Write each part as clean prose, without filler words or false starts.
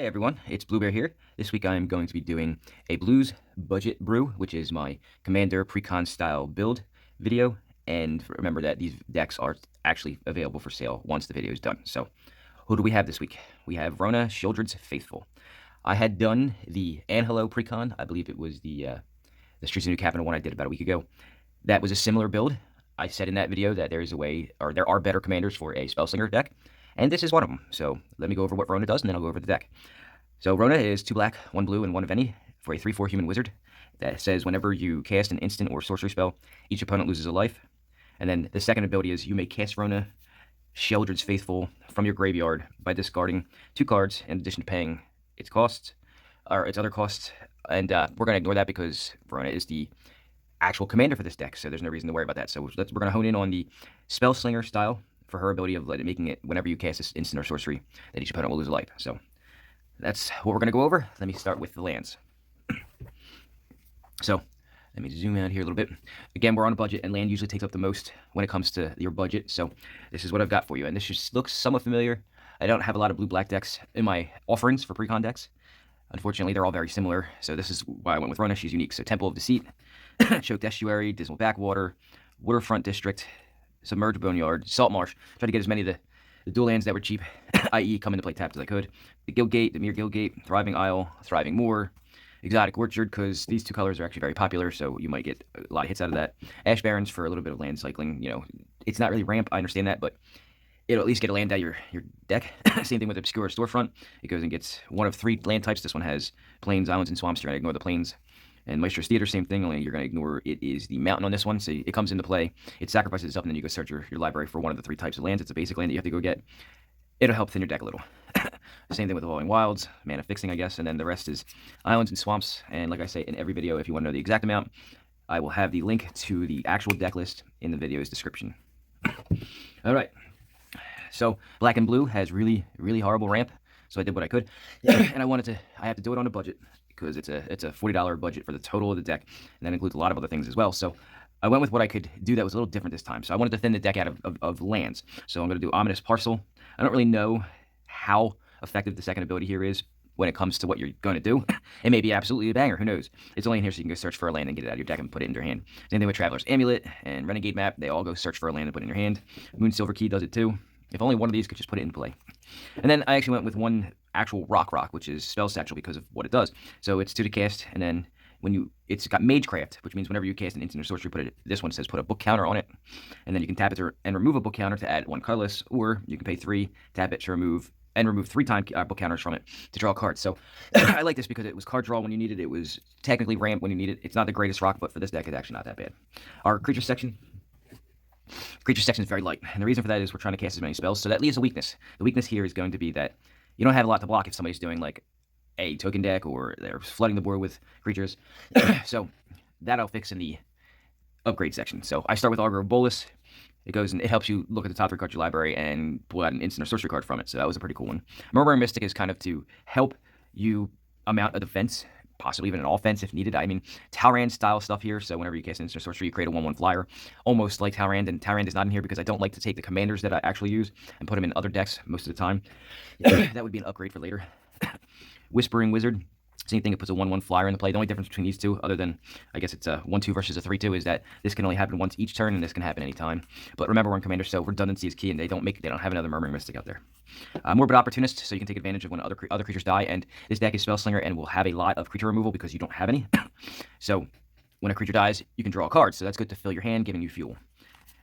Hey everyone, it's Bluebear here. This week I'm going to be doing a Blues Budget Brew, which is my Commander Precon style build video. And remember that these decks are actually available for sale once the video is done. So, who do we have this week? We have Rona, Sheoldred's Faithful. I had done the Anhelo Precon. I believe it was the Streets of New Capital one I did about a week ago. That was a similar build. I said in that video that there is a way, or there are better commanders for a Spellslinger deck. And this is one of them. So let me go over what Rona does, and then I'll go over the deck. So Rona is 2 black, 1 blue, and 1 of any for a 3/4 human wizard that says whenever you cast an instant or sorcery spell, each opponent loses a life. And then the second ability is you may cast Rona, Sheoldred's Faithful, from your graveyard by discarding 2 cards in addition to paying its costs, or its other costs. And we're going to ignore that because Rona is the actual commander for this deck, so there's no reason to worry about that. So we're going to hone in on the Spellslinger style for her ability of making it whenever you cast this instant or sorcery that each opponent will lose a life. So that's what we're going to go over. Let me start with the lands. So let me zoom out here a little bit. Again, we're on a budget, and land usually takes up the most when it comes to your budget. So this is what I've got for you, and this just looks somewhat familiar. I don't have a lot of blue-black decks in my offerings for precon decks. Unfortunately, they're all very similar, so this is why I went with Rona. She's unique. So Temple of Deceit, Choked Estuary, Dismal Backwater, Waterfront District, Submerged Boneyard, Salt Marsh. Tried to get as many of the dual lands that were cheap, i.e. come into play tapped as I could. The Guildgate, the Mere Guildgate, Thriving Isle, Thriving Moor, Exotic Orchard, because these 2 colors are actually very popular, so you might get a lot of hits out of that. Ash Barrens for a little bit of land cycling. You know, it's not really ramp, I understand that, but it'll at least get a land out of your deck. Same thing with Obscure Storefront. It goes and gets 1 of 3 land types. This one has plains, islands, and swamps. You're going to ignore the plains. And Maestro's Theater, same thing, only you're going to ignore it is the mountain on this one. So it comes into play. It sacrifices itself, and then you go search your library for 1 of the 3 types of lands. It's a basic land that you have to go get. It'll help thin your deck a little. Same thing with Evolving Wilds, mana fixing, I guess. And then the rest is islands and swamps. And like I say in every video, if you want to know the exact amount, I will have the link to the actual deck list in the video's description. All right. So black and blue has really, really horrible ramp. So I did what I could. And I have to do it on a budget, because it's a $40 budget for the total of the deck, and that includes a lot of other things as well. So I went with what I could do that was a little different this time. So I wanted to thin the deck out of lands. So I'm going to do Ominous Parcel. I don't really know how effective the second ability here is when it comes to what you're going to do. It may be absolutely a banger, who knows. It's only in here so you can go search for a land and get it out of your deck and put it in your hand. Same thing with Traveler's Amulet and Renegade Map. They all go search for a land and put it in your hand. Moon Silver Key does it too. If only one of these could just put it in play. And then I actually went with 1 actual rock, which is Spell Satchel because of what it does. So it's 2 to cast, and then it's got Magecraft, which means whenever you cast an instant or sorcery, this one says put a book counter on it, and then you can tap it and remove a book counter to add 1 colorless, or you can pay 3, tap it to remove 3 time book counters from it to draw cards. So I like this because it was card draw when you need it. It was technically ramp when you need it. It's not the greatest rock, but for this deck, it's actually not that bad. Our creature section is very light, and the reason for that is we're trying to cast as many spells, so that leaves a weakness. The weakness here is going to be that you don't have a lot to block if somebody's doing like a token deck or they're flooding the board with creatures. So that I'll fix in the upgrade section. So I start with Augur of Bolus. It goes and it helps you look at the top 3 cards of your library and pull out an instant or sorcery card from it. So that was a pretty cool one. Murmuring Mystic is kind of to help you amount a defense, possibly even an offense if needed. I mean, Talrand style stuff here. So whenever you cast an instant or sorcery, you create a 1/1 flyer, almost like Talrand. And Talrand is not in here because I don't like to take the commanders that I actually use and put them in other decks most of the time. That would be an upgrade for later. Whispering Wizard. Same thing, it puts a 1/1 flyer into play. The only difference between these 2, other than, I guess it's a 1/2 versus a 3/2, is that this can only happen once each turn, and this can happen anytime. But remember, we're in Commander, so redundancy is key, and they don't have another Murmuring Mystic out there. Morbid Opportunist, so you can take advantage of when other creatures die, and this deck is Spellslinger and will have a lot of creature removal because you don't have any. So when a creature dies, you can draw a card, so that's good to fill your hand, giving you fuel.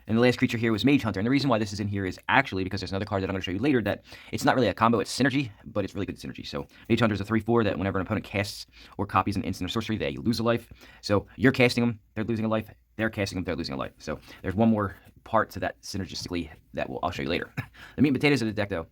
And the last creature here was Mage Hunter. And the reason why this is in here is actually because there's another card that I'm going to show you later that it's not really a combo, it's synergy, but it's really good synergy. So Mage Hunter is a 3/4 that whenever an opponent casts or copies an instant or sorcery, they lose a life. So you're casting them, they're losing a life. They're casting them, they're losing a life. So there's one more part to that synergistically that I'll show you later. The meat and potatoes of the deck, though,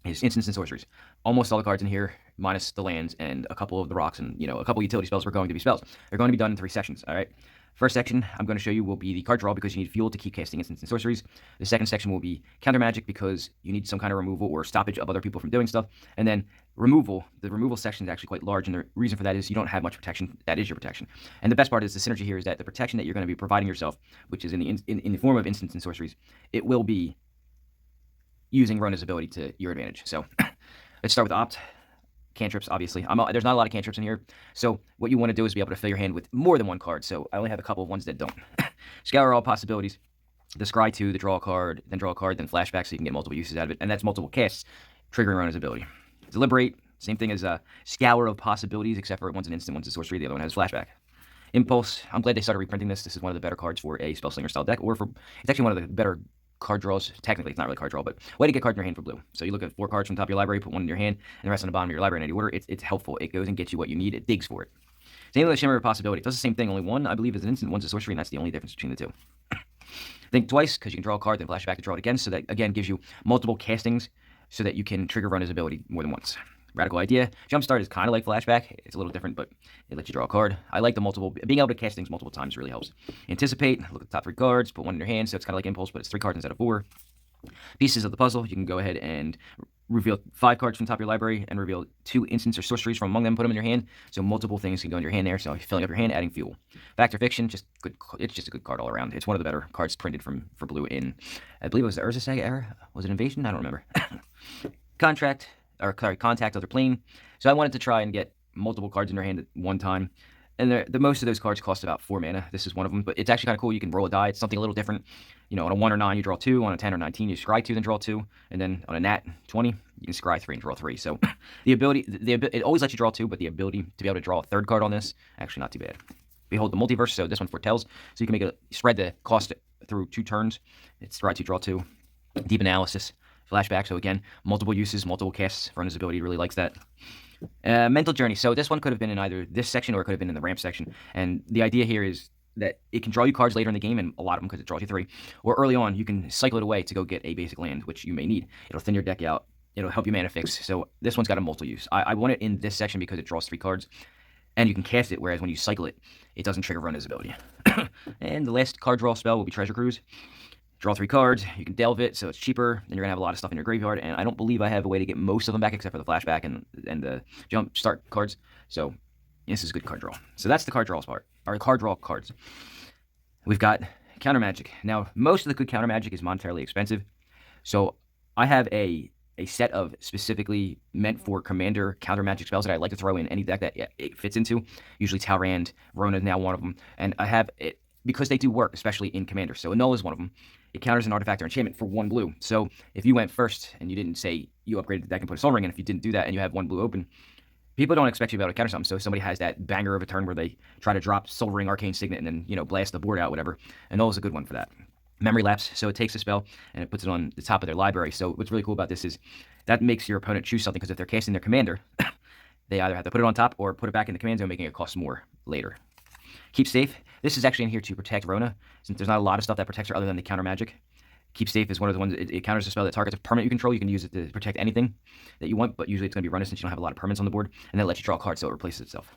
is instants and sorceries. Almost all the cards in here, minus the lands and a couple of the rocks and, a couple utility spells are going to be spells. They're going to be done in 3 sections, all right? First section I'm going to show you will be the card draw because you need fuel to keep casting instants and sorceries. The second section will be counter magic because you need some kind of removal or stoppage of other people from doing stuff. And then removal, the removal section is actually quite large, and the reason for that is you don't have much protection. That is your protection. And the best part is the synergy here is that the protection that you're going to be providing yourself, which is in the form of instants and sorceries, it will be using Rona's ability to your advantage. So let's start with Opt. cantrips, obviously. There's not a lot of cantrips in here. So what you want to do is be able to fill your hand with more than one card. So I only have a couple of ones that don't. Scour all possibilities. The scry 2, the draw a card, then flashback, so you can get multiple uses out of it. And that's multiple casts, triggering Rona's ability. Deliberate, same thing as Scour of possibilities, except for one's an instant, one's a sorcery, the other one has flashback. Impulse, I'm glad they started reprinting this. This is one of the better cards for a Spellslinger style deck, or it's actually one of the better card draws. Technically, it's not really a card draw, but way to get cards in your hand for blue. So you look at 4 cards from the top of your library, put one in your hand, and the rest on the bottom of your library in any order. It's helpful. It goes and gets you what you need. It digs for it. Same with the Shimmer of Possibility. It does the same thing. Only one, I believe, is an instant, one's a sorcery, and that's the only difference between the two. Think twice, because you can draw a card, then flash it back to draw it again. So that, again, gives you multiple castings so that you can trigger Rona's ability more than once. Radical Idea. Jumpstart is kind of like flashback. It's a little different, but it lets you draw a card. I like the multiple. Being able to cast things multiple times really helps. Anticipate. Look at the top 3 cards. Put one in your hand, so it's kind of like Impulse, but it's 3 cards instead of 4. Pieces of the puzzle. You can go ahead and reveal 5 cards from the top of your library and reveal 2 instants or sorceries from among them. Put them in your hand. So multiple things can go in your hand there. So filling up your hand, adding fuel. Fact or Fiction. Just good. It's just a good card all around. It's one of the better cards printed for blue in, I believe it was the Urza Saga era. Was it Invasion? I don't remember. Contact other plane. So I wanted to try and get multiple cards in your hand at one time. And the most of those cards cost about 4 mana. This is one of them, but it's actually kind of cool. You can roll a die. It's something a little different. You know, on a 1 or 9, you draw 2. On a 10 or 19, you scry 2, then draw 2. And then on a nat 20, you can scry 3 and draw 3. So the ability, it always lets you draw 2, but the ability to be able to draw a 3rd card on this, actually not too bad. Behold the Multiverse. So this one foretells. So you can make it spread the cost through 2 turns. It's scry 2, draw 2. Deep Analysis. Flashback. So again, multiple uses, multiple casts. Rona's ability really likes that. Mental Journey. So this one could have been in either this section or it could have been in the ramp section. And the idea here is that it can draw you cards later in the game, and a lot of them because it draws you 3. Or early on, you can cycle it away to go get a basic land, which you may need. It'll thin your deck out. It'll help you mana fix. So this one's got a multiple use. I want it in this section because it draws 3 cards, and you can cast it, whereas when you cycle it, it doesn't trigger Rona's ability. And the last card draw spell will be Treasure Cruise. Draw 3 cards, you can delve it, so it's cheaper, and you're going to have a lot of stuff in your graveyard, and I don't believe I have a way to get most of them back except for the flashback and the jump start cards, so this is a good card draw. So that's the card draws part, or card draw cards. We've got counter magic. Now, most of the good counter magic is monetarily expensive, so I have a set of specifically meant for commander counter magic spells that I like to throw in any deck that it fits into. Usually Talrand, Rona is now one of them, and I have it because they do work, especially in commander. So Annul is one of them. It counters an artifact or enchantment for 1 blue. So if you went first and you didn't say you upgraded the deck and put a Soul Ring in, if you didn't do that and you have 1 blue open, people don't expect you to be able to counter something. So if somebody has that banger of a turn where they try to drop Soul Ring, Arcane Signet, and then, you know, blast the board out, whatever, Annul is a good one for that. Memory Lapse. So it takes a spell and it puts it on the top of their library. So what's really cool about this is that makes your opponent choose something, because if they're casting their commander, they either have to put it on top or put it back in the command zone, making it cost more later. Keep Safe. This is actually in here to protect Rona, since there's not a lot of stuff that protects her other than the counter magic. Keep Safe is one of the ones, it counters a spell that targets a permanent you control. You can use it to protect anything that you want, but usually it's going to be Rona since you don't have a lot of permanents on the board, and then it lets you draw a card so it replaces itself.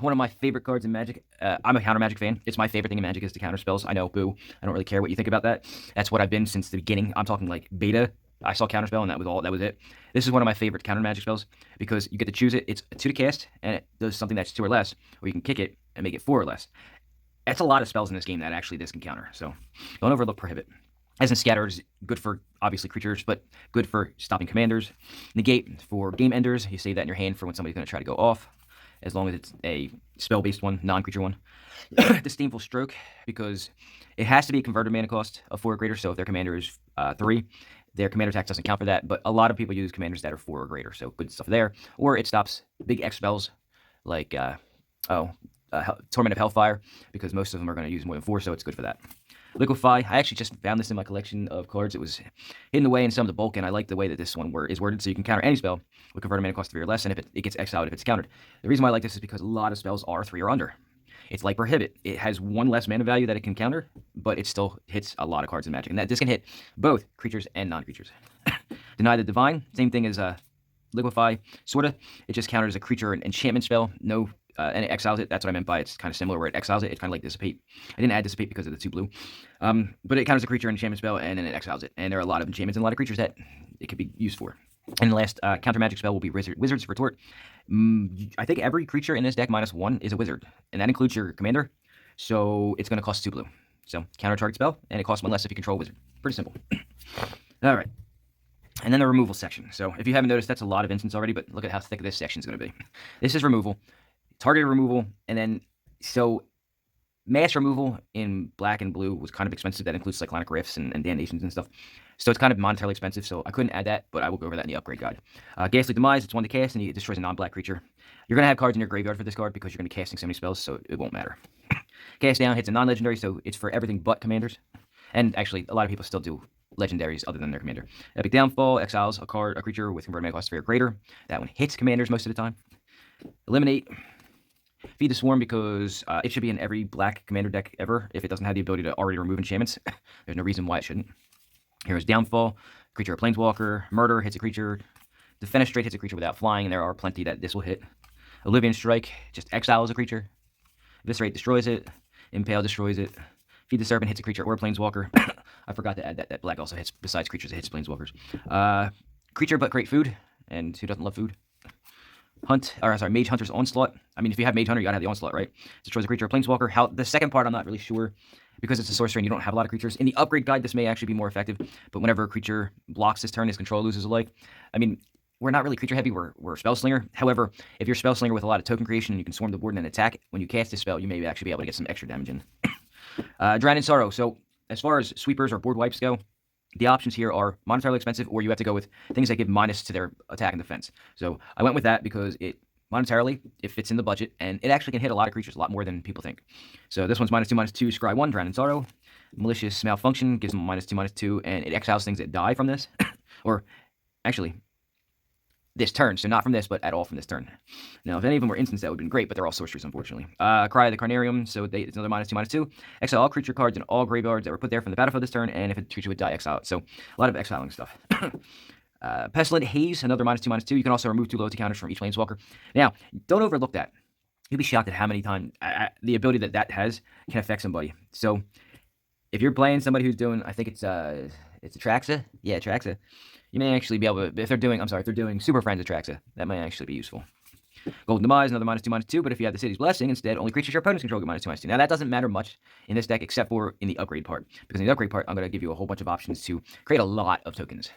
One of my favorite cards in Magic. I'm a counter Magic fan. It's my favorite thing in Magic is to counter spells. I know, boo. I don't really care what you think about that. That's what I've been since the beginning. I'm talking like beta. I saw counterspell and that was it. This is one of my favorite counter Magic spells because you get to choose it. It's 2 to cast and it does something that's 2 or less, or you can kick it and make it 4 or less. That's a lot of spells in this game that actually this can counter. So don't overlook Prohibit. As in Scatter is good for obviously creatures, but good for stopping commanders. Negate for game enders. You save that in your hand for when somebody's going to try to go off, as long as it's a spell-based one, non-creature one. Disdainful Stroke, because it has to be a converted mana cost of 4 or greater. So if their commander is 3, their commander attack doesn't count for that. But a lot of people use commanders that are 4 or greater, so good stuff there. Or it stops big X spells like Torment of Hellfire, because most of them are going to use more than 4, so it's good for that. Liquefy. I actually just found this in my collection of cards. It was hidden away in some of the bulk, and I like the way that this one is worded. So you can counter any spell with converted mana cost 3 or less, and if it gets exiled if it's countered. The reason why I like this is because a lot of spells are 3 or under. It's like Prohibit. It has 1 less mana value that it can counter, but it still hits a lot of cards in Magic. And this can hit both creatures and non-creatures. Deny the Divine. Same thing as Liquefy, sort of. It just counters a creature and enchantment spell. No, and it exiles it. That's what I meant by it's kind of similar where it exiles it. It's kind of like Dissipate. I didn't add Dissipate because of the 2 blue. But it counters a creature and enchantment spell, and then it exiles it. And there are a lot of enchantments and a lot of creatures that it could be used for. And the last counter magic spell will be Wizard's Retort. I think every creature in this deck -1 is a wizard, and that includes your commander. So it's going to cost 2 blue. So counter target spell, and it costs 1 less if you control a wizard. Pretty simple. All right. And then the removal section. So if you haven't noticed, that's a lot of instants already, but look at how thick this section is going to be. This is removal, targeted removal, and then so mass removal in black and blue was kind of expensive. That includes cyclonic rifts and damnations and stuff. So it's kind of monetarily expensive, so I couldn't add that, but I will go over that in the upgrade guide. Ghastly Demise, it's 1 to cast, and it destroys a non-black creature. You're going to have cards in your graveyard for this card because you're going to be casting so many spells, so it won't matter. Cast down, hits a non-legendary, so it's for everything but commanders. And actually, a lot of people still do legendaries other than their commander. Epic Downfall, exiles a creature with converted mana cost 3 or greater. That one hits commanders most of the time. Eliminate. Feed the Swarm because it should be in every black commander deck ever if it doesn't have the ability to already remove enchantments. There's no reason why it shouldn't. Here's Downfall. Creature or planeswalker. Murder hits a creature. Defenestrate hits a creature without flying, and there are plenty that this will hit. Oblivion Strike just exiles a creature. Eviscerate destroys it. Impale destroys it. Feed the Serpent hits a creature or a planeswalker. I forgot to add that black also hits, besides creatures, it hits planeswalkers. Creature but great food, and who doesn't love food? Mage Hunter's Onslaught. I mean, if you have Mage Hunter, you gotta have the Onslaught, right? Destroys a creature or planeswalker. The second part, I'm not really sure, because it's a sorcerer and you don't have a lot of creatures. In the upgrade guide, this may actually be more effective, but whenever a creature blocks this turn, his control loses a life. I mean, we're not really creature heavy, we're Spellslinger. However, if you're Spellslinger with a lot of token creation and you can swarm the board and attack, when you cast this spell, you may actually be able to get some extra damage in. Drown in Sorrow. So, as far as sweepers or board wipes go, the options here are monetarily expensive, or you have to go with things that give minus to their attack and defense. So I went with that because it monetarily, it fits in the budget, and it actually can hit a lot of creatures, a lot more than people think. So this one's -2/-2, scry 1, Drown in Sorrow. Malicious Malfunction gives them -2/-2, and it exiles things that die from this. Or, actually, this turn, so not from this, but at all from this turn. Now, if any of them were instants, that would have been great, but they're all sorceries, unfortunately. Cry of the Carnarium, so it's another -2/-2. Exile all creature cards in all graveyards that were put there from the battlefield this turn, and if a creature would die, exile it. So, a lot of exiling stuff. Pestilent Haze, another -2/-2. You can also remove 2 loyalty counters from each planeswalker. Now, don't overlook that. You'll be shocked at how many times the ability that has can affect somebody. So, if you're playing somebody who's doing, I think it's Atraxa? Yeah, Atraxa. You may actually be able to, if they're doing Super Friends Atraxa, that might actually be useful. Golden Demise, another -2/-2, but if you have the City's Blessing, instead, only creatures your opponents control get -2/-2. Now, that doesn't matter much in this deck, except for in the upgrade part, because in the upgrade part, I'm going to give you a whole bunch of options to create a lot of tokens.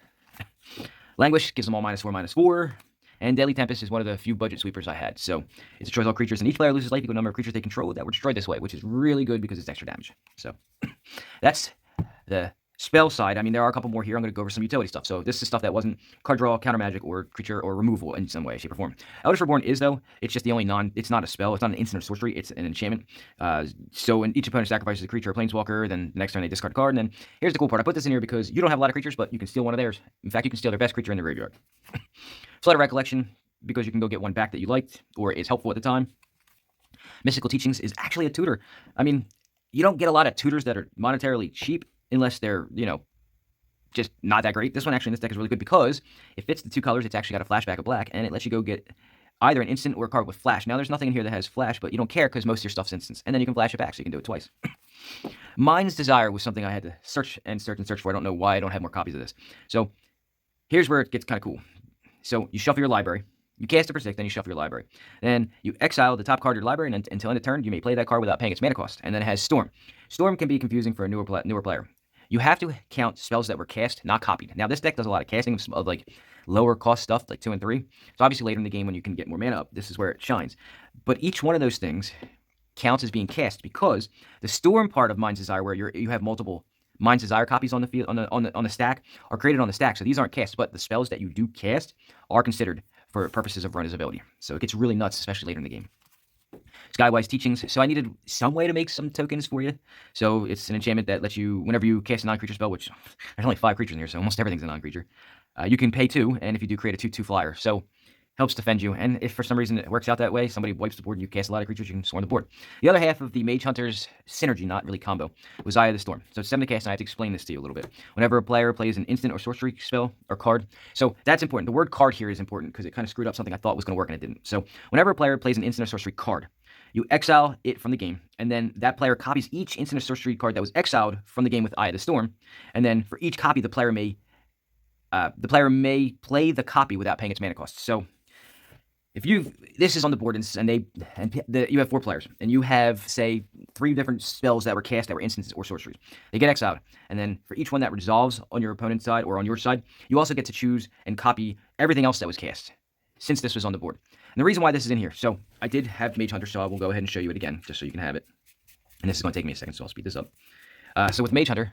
Languish gives them all -4/-4, and Deadly Tempest is one of the few budget sweepers I had. So, it destroys all creatures, and each player loses life equal number of creatures they control that were destroyed this way, which is really good because it's extra damage. So, that's the spell side. I mean, there are a couple more here. I'm going to go over some utility stuff. So this is stuff that wasn't card draw, counter magic, or creature or removal in some way, shape, or form. Eldritch Reborn is, though. It's just the only it's not a spell. It's not an instant or sorcery. It's an enchantment. So when each opponent sacrifices a creature or planeswalker, then the next turn they discard a card. And then here's the cool part. I put this in here because you don't have a lot of creatures, but you can steal one of theirs. In fact, you can steal their best creature in the graveyard. Flood of Recollection, because you can go get one back that you liked or is helpful at the time. Mystical Teachings is actually a tutor. I mean, you don't get a lot of tutors that are monetarily cheap unless they're, just not that great. This one actually in this deck is really good because it fits the 2 colors. It's actually got a flashback of black, and it lets you go get either an instant or a card with flash. Now, there's nothing in here that has flash, but you don't care because most of your stuff's instants, and then you can flash it back, so you can do it twice. Mind's Desire was something I had to search for. I don't know why I don't have more copies of this. So here's where it gets kind of cool. So you shuffle your library. You cast it for 6, then you shuffle your library. Then you exile the top card of your library, and until end of turn, you may play that card without paying its mana cost. And then it has Storm. Storm can be confusing for a newer player. You have to count spells that were cast, not copied. Now, this deck does a lot of casting of like lower cost stuff, like 2 and 3. So obviously later in the game when you can get more mana up, this is where it shines. But each one of those things counts as being cast because the Storm part of Mind's Desire, where you have multiple Mind's Desire copies on the field on the stack, are created on the stack. So these aren't cast, but the spells that you do cast are considered for purposes of Rona's ability. So it gets really nuts, especially later in the game. Skywise Teachings. So I needed some way to make some tokens for you. So it's an enchantment that lets you, whenever you cast a non-creature spell, which there's only 5 creatures in here, so almost everything's a non-creature, you can pay 2, and if you do, create a 2/2 flyer. So helps defend you, and if for some reason it works out that way, somebody wipes the board and you cast a lot of creatures, you can swarm the board. The other half of the Mage Hunter's synergy, not really combo, was Eye of the Storm. So it's 7 to cast, and I have to explain this to you a little bit. Whenever a player plays an instant or sorcery spell or card, so that's important. The word card here is important because it kind of screwed up something I thought was going to work and it didn't. So whenever a player plays an instant or sorcery card, you exile it from the game, and then that player copies each instant or sorcery card that was exiled from the game with Eye of the Storm, and then for each copy, the player may play the copy without paying its mana cost. So this is on the board, you have 4 players, and you have, say, 3 different spells that were cast that were instances or sorceries. They get exiled, and then for each one that resolves on your opponent's side or on your side, you also get to choose and copy everything else that was cast since this was on the board. And the reason why this is in here, so I did have Mage Hunter, so I will go ahead and show you it again, just so you can have it. And this is going to take me a second, so I'll speed this up. So with Mage Hunter,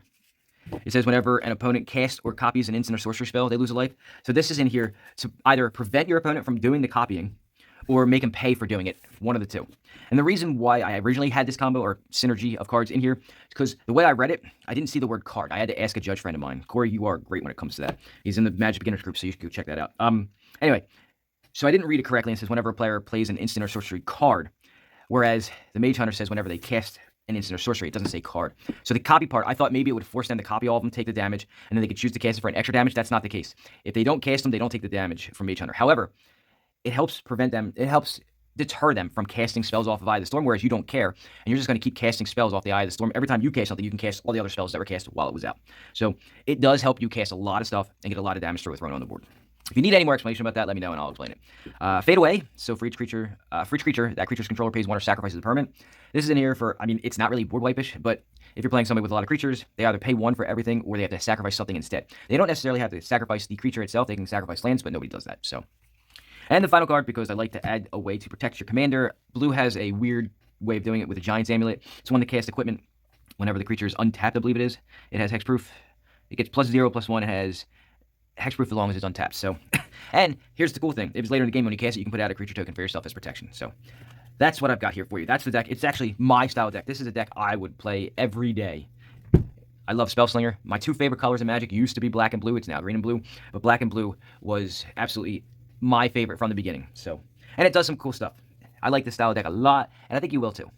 it says whenever an opponent casts or copies an instant or sorcery spell, they lose a life. So this is in here to either prevent your opponent from doing the copying or make him pay for doing it, one of the two. And the reason why I originally had this combo or synergy of cards in here is because the way I read it, I didn't see the word card. I had to ask a judge friend of mine. Corey, you are great when it comes to that. He's in the Magic Beginners group, so you should go check that out. Anyway, so I didn't read it correctly. It says whenever a player plays an instant or sorcery card, whereas the Mage Hunter says whenever they cast an instant or sorcery. It doesn't say card. So the copy part, I thought maybe it would force them to copy all of them, take the damage, and then they could choose to cast it for an extra damage. That's not the case. If they don't cast them, they don't take the damage from Mage Hunter. However, it helps prevent them, it helps deter them from casting spells off of Eye of the Storm, whereas you don't care, and you're just going to keep casting spells off the Eye of the Storm. Every time you cast something, you can cast all the other spells that were cast while it was out. So it does help you cast a lot of stuff and get a lot of damage through with Rona on the board. If you need any more explanation about that, let me know and I'll explain it. Fade Away. So for each creature, that creature's controller pays 1 or sacrifices a permanent. This is in here for, I mean, it's not really board wipe-ish, but if you're playing somebody with a lot of creatures, they either pay 1 for everything or they have to sacrifice something instead. They don't necessarily have to sacrifice the creature itself. They can sacrifice lands, but nobody does that. So, and the final card, because I like to add a way to protect your commander. Blue has a weird way of doing it with a Giant's Amulet. It's one to cast equipment whenever the creature is untapped, I believe it is. It has hexproof. It gets +0/+1. It has hexproof as long as it's untapped. So, and here's the cool thing. If it's later in the game when you cast it, you can put out a creature token for yourself as protection. So that's what I've got here for you. That's the deck. It's actually my style deck. This is a deck I would play every day. I love Spellslinger. My 2 favorite colors in Magic used to be black and blue. It's now green and blue. But black and blue was absolutely my favorite from the beginning. So, and it does some cool stuff. I like this style of deck a lot, and I think you will too.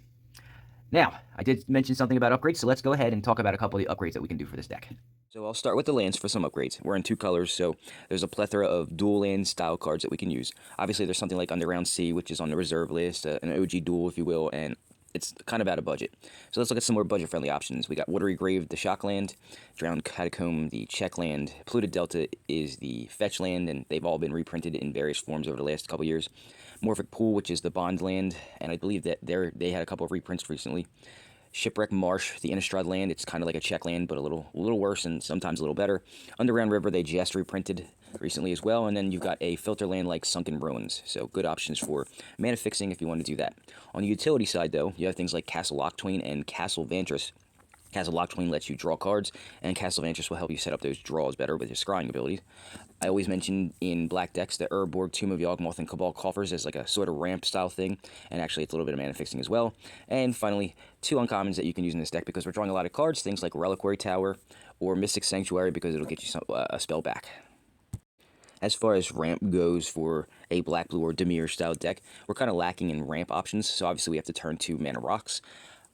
Now, I did mention something about upgrades, so let's go ahead and talk about a couple of the upgrades that we can do for this deck. So I'll start with the lands for some upgrades. We're in 2 colors, so there's a plethora of dual land style cards that we can use. Obviously, there's something like Underground Sea, which is on the reserve list, an OG duel, if you will, and it's kind of out of budget. So let's look at some more budget-friendly options. We got Watery Grave, the shock land, Drowned Catacomb, the check land, Polluted Delta is the fetch land, and they've all been reprinted in various forms over the last couple years. Morphic Pool, which is the bond land, and I believe that they had a couple of reprints recently. Shipwreck Marsh, the Innistrad land, it's kind of like a check land, but a little worse and sometimes a little better. Underground River, they just reprinted recently as well, and then you've got a filter land like Sunken Ruins, so good options for mana fixing if you want to do that. On the utility side, though, you have things like Castle Locktwain and Castle Vantress. Castle Locktwain lets you draw cards, and Castle Vantress will help you set up those draws better with your scrying abilities. I always mention in black decks the Urborg, Tomb of Yawgmoth, and Cabal Coffers as like a sort of ramp style thing, and actually it's a little bit of mana fixing as well. And finally, 2 uncommons that you can use in this deck because we're drawing a lot of cards, things like Reliquary Tower or Mystic Sanctuary because it'll get you a spell back. As far as ramp goes for a black, blue, or Dimir style deck, we're kind of lacking in ramp options, so obviously we have to turn to Mana Rocks.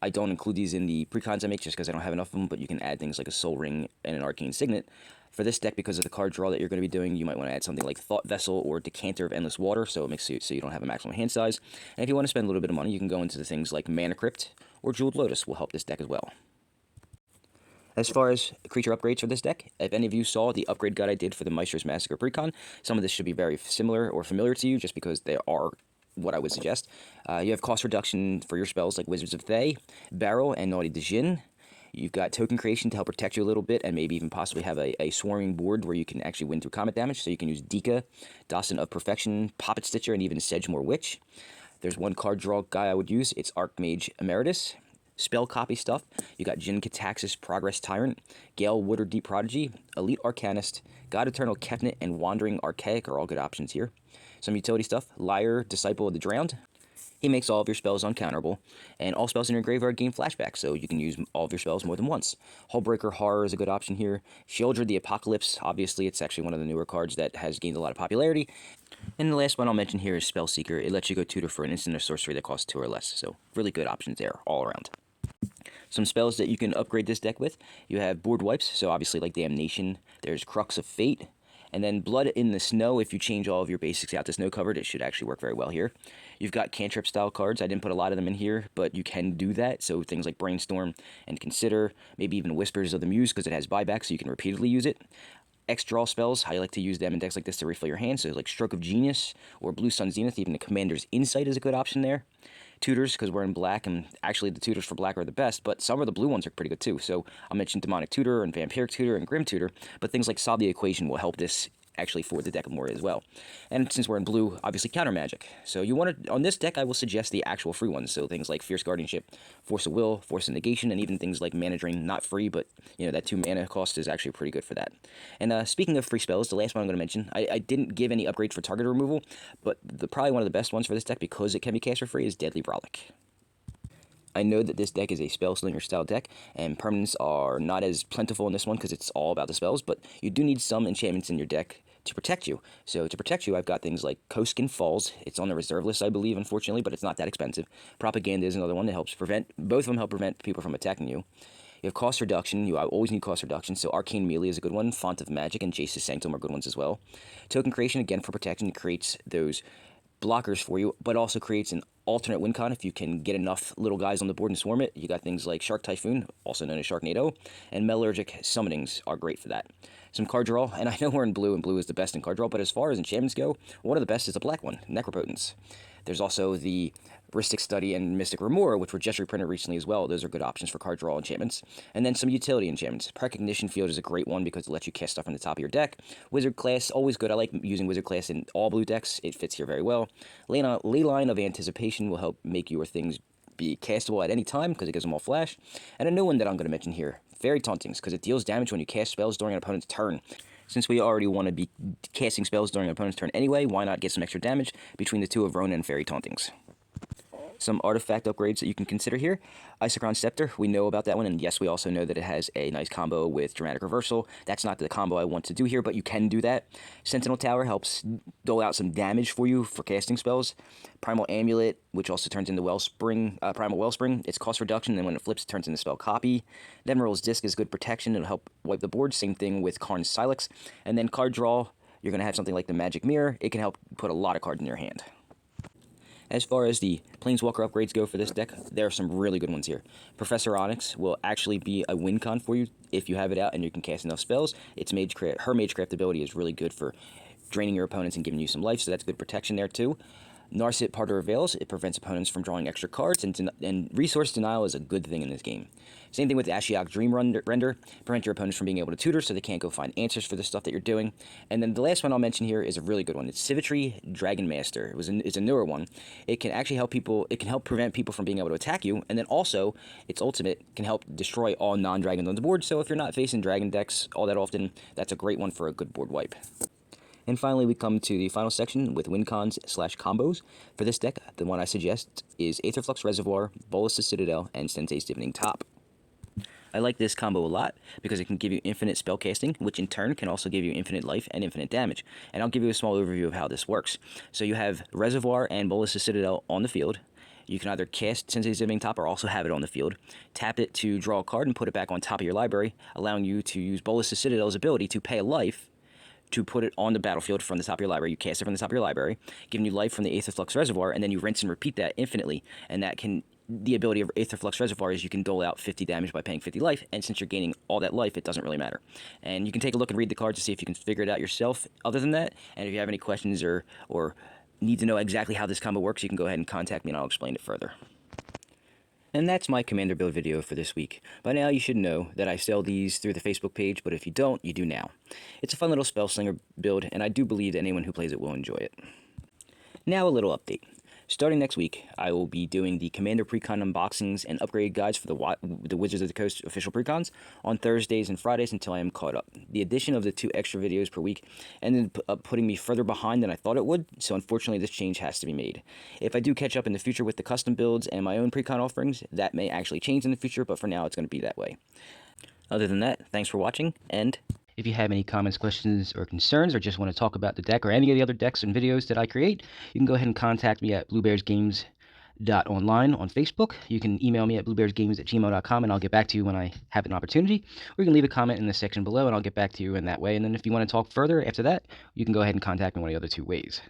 I don't include these in the precons I make just because I don't have enough of them, but you can add things like a Soul Ring and an Arcane Signet. For this deck, because of the card draw that you're going to be doing, you might want to add something like Thought Vessel or Decanter of Endless Water, so it makes it so you don't have a maximum hand size. And if you want to spend a little bit of money, you can go into the things like Mana Crypt or Jeweled Lotus will help this deck as well. As far as creature upgrades for this deck, if any of you saw the upgrade guide I did for the Meister's Massacre precon, some of this should be very similar or familiar to you just because they are what I would suggest. You have cost reduction for your spells like Wizards of Thay, Barrow, and Naughty Djinn. You've got token creation to help protect you a little bit and maybe even possibly have a swarming board where you can actually win through combat damage. So you can use Dika, Dawson of Perfection, Poppet Stitcher, and even Sedgemoor Witch. There's one card draw guy I would use. It's Archmage Emeritus. Spell copy stuff. You got Jin Cataxis, Progress Tyrant, Gale Waterdeep Prodigy, Elite Arcanist, God Eternal Kefnet, and Wandering Archaic are all good options here. Some utility stuff. Lyre, Disciple of the Drowned. He makes all of your spells uncounterable, and all spells in your graveyard gain flashback, so you can use all of your spells more than once. Hullbreaker Horror is a good option here. Sheoldred the Apocalypse, obviously it's actually one of the newer cards that has gained a lot of popularity. And the last one I'll mention here is Spellseeker. It lets you go tutor for an instant or sorcery that costs 2 or less, so really good options there all around. Some spells that you can upgrade this deck with. You have board wipes, so obviously like Damnation. There's Crux of Fate. And then Blood in the Snow, if you change all of your basics out to snow covered, it should actually work very well here. You've got cantrip style cards. I didn't put a lot of them in here, but you can do that. So things like Brainstorm and Consider, maybe even Whispers of the Muse because it has buyback, so you can repeatedly use it. X draw spells, I like to use them in decks like this to refill your hand. So like Stroke of Genius or Blue Sun Zenith, even the Commander's Insight is a good option there. Tutors, because we're in black, and actually the tutors for black are the best, but some of the blue ones are pretty good too. So I'll mention Demonic Tutor and Vampiric Tutor and Grim Tutor, but things like Solve the Equation will help this actually for the deck more as well. And since we're in blue, obviously counter magic. So you want to, on this deck, I will suggest the actual free ones. So things like Fierce Guardianship, Force of Will, Force of Negation, and even things like Mana Drain, not free, but you know that 2 mana cost is actually pretty good for that. And speaking of free spells, the last one I'm going to mention, I didn't give any upgrades for target removal, but probably one of the best ones for this deck because it can be cast for free is Deadly Brolic. I know that this deck is a Spellslinger style deck, and permanents are not as plentiful in this one because it's all about the spells, but you do need some enchantments in your deck to protect you. So to protect you, I've got things like Koskin Falls. It's on the reserve list, I believe, unfortunately, but it's not that expensive. Propaganda is another one that helps prevent, both of them help prevent people from attacking you. You have cost reduction. You always need cost reduction, so Arcane Melee is a good one. Font of Magic and Jace's Sanctum are good ones as well. Token Creation, again, for protection, it creates those blockers for you, but also creates an alternate win con if you can get enough little guys on the board and swarm it. You got things like Shark Typhoon, also known as Sharknado, and Metallurgic Summonings are great for that. Some card draw, and I know we're in blue, and blue is the best in card draw, but as far as enchantments go, one of the best is the black one, Necropotence. There's also the Rhystic Study and Mystic Remora, which were just reprinted recently as well. Those are good options for card draw enchantments. And then some utility enchantments. Precognition Field is a great one because it lets you cast stuff from the top of your deck. Wizard Class, always good. I like using Wizard Class in all blue decks. It fits here very well. Leyline of Anticipation will help make your things be castable at any time because it gives them all flash. And a new one that I'm going to mention here, Fairy Tauntings, because it deals damage when you cast spells during an opponent's turn. Since we already want to be casting spells during an opponent's turn anyway, why not get some extra damage between the two of Rona and Fairy Tauntings? Some artifact upgrades that you can consider here. Isochron Scepter, we know about that one, and yes, we also know that it has a nice combo with Dramatic Reversal. That's not the combo I want to do here, but you can do that. Sentinel Tower helps dole out some damage for you for casting spells. Primal Amulet, which also turns into Primal Wellspring. It's cost reduction, and when it flips, it turns into Spell Copy. Admiral's Disc is good protection. It'll help wipe the board. Same thing with Karn's Silex. And then card draw, you're going to have something like the Magic Mirror. It can help put a lot of cards in your hand. As far as the Planeswalker upgrades go for this deck, there are some really good ones here. Professor Onyx will actually be a win con for you if you have it out and you can cast enough spells. Her Magecraft ability is really good for draining your opponents and giving you some life, so that's good protection there too. Narset Parter Veils, it prevents opponents from drawing extra cards, and Resource Denial is a good thing in this game. Same thing with Ashiok Dream Render, prevent your opponents from being able to tutor so they can't go find answers for the stuff that you're doing. And then the last one I'll mention here is a really good one. It's Symmetry Dragon Master. It's a newer one. It can actually help prevent people from being able to attack you, and then also, its ultimate can help destroy all non-dragons on the board, so if you're not facing dragon decks all that often, that's a great one for a good board wipe. And finally, we come to the final section with win cons / combos. For this deck, the one I suggest is Aetherflux Reservoir, Bolas' Citadel, and Sensei's Divining Top. I like this combo a lot because it can give you infinite spell casting, which in turn can also give you infinite life and infinite damage. And I'll give you a small overview of how this works. So you have Reservoir and Bolas' Citadel on the field. You can either cast Sensei's Divining Top or also have it on the field. Tap it to draw a card and put it back on top of your library, allowing you to use Bolas' Citadel's ability to pay a life to put it on the battlefield from the top of your library. You cast it from the top of your library, giving you life from the Aetherflux Reservoir, and then you rinse and repeat that infinitely. And the ability of Aetherflux Reservoir is you can dole out 50 damage by paying 50 life, and since you're gaining all that life, it doesn't really matter. And you can take a look and read the cards to see if you can figure it out yourself other than that, and if you have any questions or need to know exactly how this combo works, you can go ahead and contact me and I'll explain it further. And that's my Commander build video for this week. By now you should know that I sell these through the Facebook page, but if you don't, you do now. It's a fun little Spellslinger build, and I do believe that anyone who plays it will enjoy it. Now a little update. Starting next week, I will be doing the Commander Precon unboxings and upgrade guides for the Wizards of the Coast official Precons on Thursdays and Fridays until I am caught up. The addition of the 2 extra videos per week ended up putting me further behind than I thought it would, so unfortunately this change has to be made. If I do catch up in the future with the custom builds and my own Precon offerings, that may actually change in the future, but for now it's going to be that way. Other than that, thanks for watching, and if you have any comments, questions, or concerns, or just want to talk about the deck or any of the other decks and videos that I create, you can go ahead and contact me at bluebearsgames.online on Facebook. You can email me at bluebearsgames@gmail.com, and I'll get back to you when I have an opportunity. Or you can leave a comment in the section below, and I'll get back to you in that way. And then if you want to talk further after that, you can go ahead and contact me one of the other 2 ways.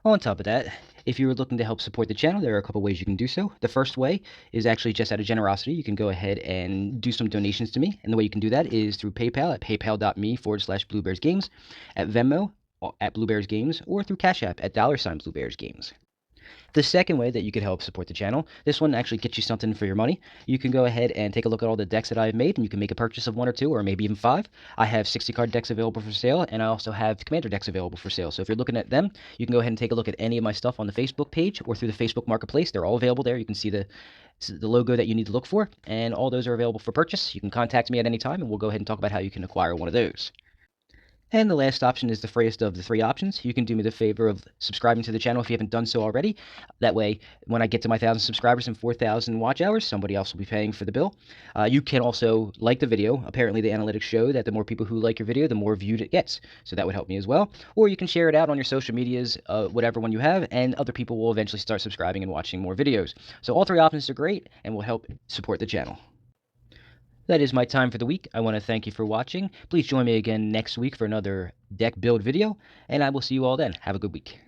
On top of that, if you're looking to help support the channel, there are a couple ways you can do so. The first way is actually just out of generosity. You can go ahead and do some donations to me. And the way you can do that is through PayPal at paypal.me/BlueBearsGames, at Venmo at BlueBearsGames, or through Cash App at $BlueBearsGames. The second way that you could help support the channel, this one actually gets you something for your money. You can go ahead and take a look at all the decks that I've made, and you can make a purchase of 1 or 2 or maybe even 5. I have 60-card decks available for sale, and I also have commander decks available for sale. So if you're looking at them, you can go ahead and take a look at any of my stuff on the Facebook page or through the Facebook Marketplace. They're all available there. You can see the logo that you need to look for, and all those are available for purchase. You can contact me at any time, and we'll go ahead and talk about how you can acquire one of those. And the last option is the freest of the 3 options. You can do me the favor of subscribing to the channel if you haven't done so already. That way, when I get to my 1,000 subscribers and 4,000 watch hours, somebody else will be paying for the bill. You can also like the video. Apparently, the analytics show that the more people who like your video, the more viewed it gets. So that would help me as well. Or you can share it out on your social medias, whatever one you have, and other people will eventually start subscribing and watching more videos. So all 3 options are great and will help support the channel. That is my time for the week. I want to thank you for watching. Please join me again next week for another deck build video, and I will see you all then. Have a good week.